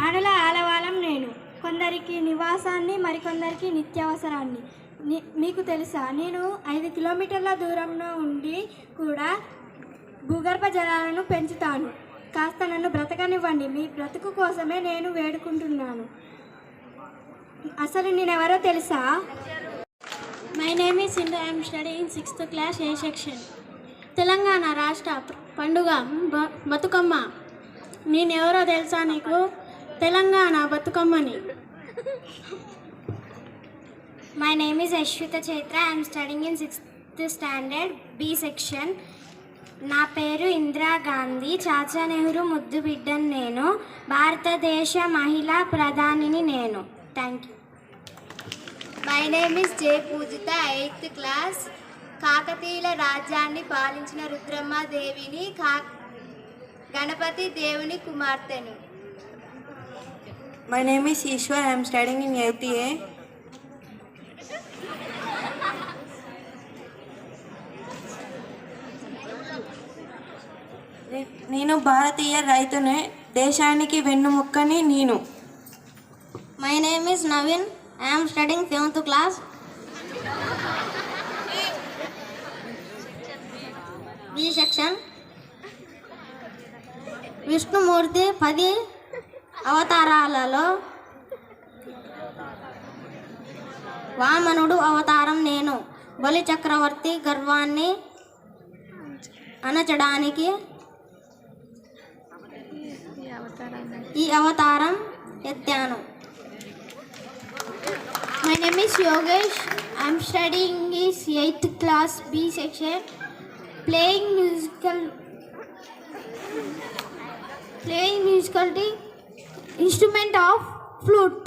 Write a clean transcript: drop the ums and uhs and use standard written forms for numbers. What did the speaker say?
ప్రాణుల ఆలవాలం నేను. కొందరికి నివాసాన్ని, మరికొందరికి నిత్యావసరాన్ని. మీకు తెలుసా, నేను 5 కిలోమీటర్ల దూరంలో ఉండి కూడా భూగర్భ జలాలను పెంచుతాను. కాస్త నన్ను బ్రతకనివ్వండి. మీ బ్రతుకు కోసమే నేను వేడుకుంటున్నాను. అసలు నేనెవరో తెలుసా? My name is Sindhu. I'm studying 6th class A section. Telangana రాష్ట్ర పండుగ బతుకమ్మ. నేనెవరో తెలుసా నీకు? తెలంగాణ బతుకమ్మని. My name is Ashwitha Chaitra. I'm studying in 6th standard B section. నా పేరు ఇందిరాగాంధీ. చాచా నెహ్రూ ముద్దు బిడ్డను నేను. భారతదేశ మహిళా ప్రధానిని నేను. Thank you. My name is J Pujitha. 8th class. కాకతీయుల రాజ్యాన్ని పాలించిన రుద్రమ్మ దేవిని, గణపతి దేవుని కుమార్తెను. My name is Ishwar. I am studying in 8th A. నేను భారతీయ రైతునే, దేశానికి వెన్నుముక్కని నేను. My name is Naveen. I'm studying 7th class B section. Vishnumurthy 10 అవతారాలలో వామనుడు అవతారం నేను. బలి చక్రవర్తి గర్వాన్ని అణచడానికి ఈ అవతారం ఎత్తాను. My name is Yogesh. I'm studying is 8th class B section. Playing musical instrument of flute.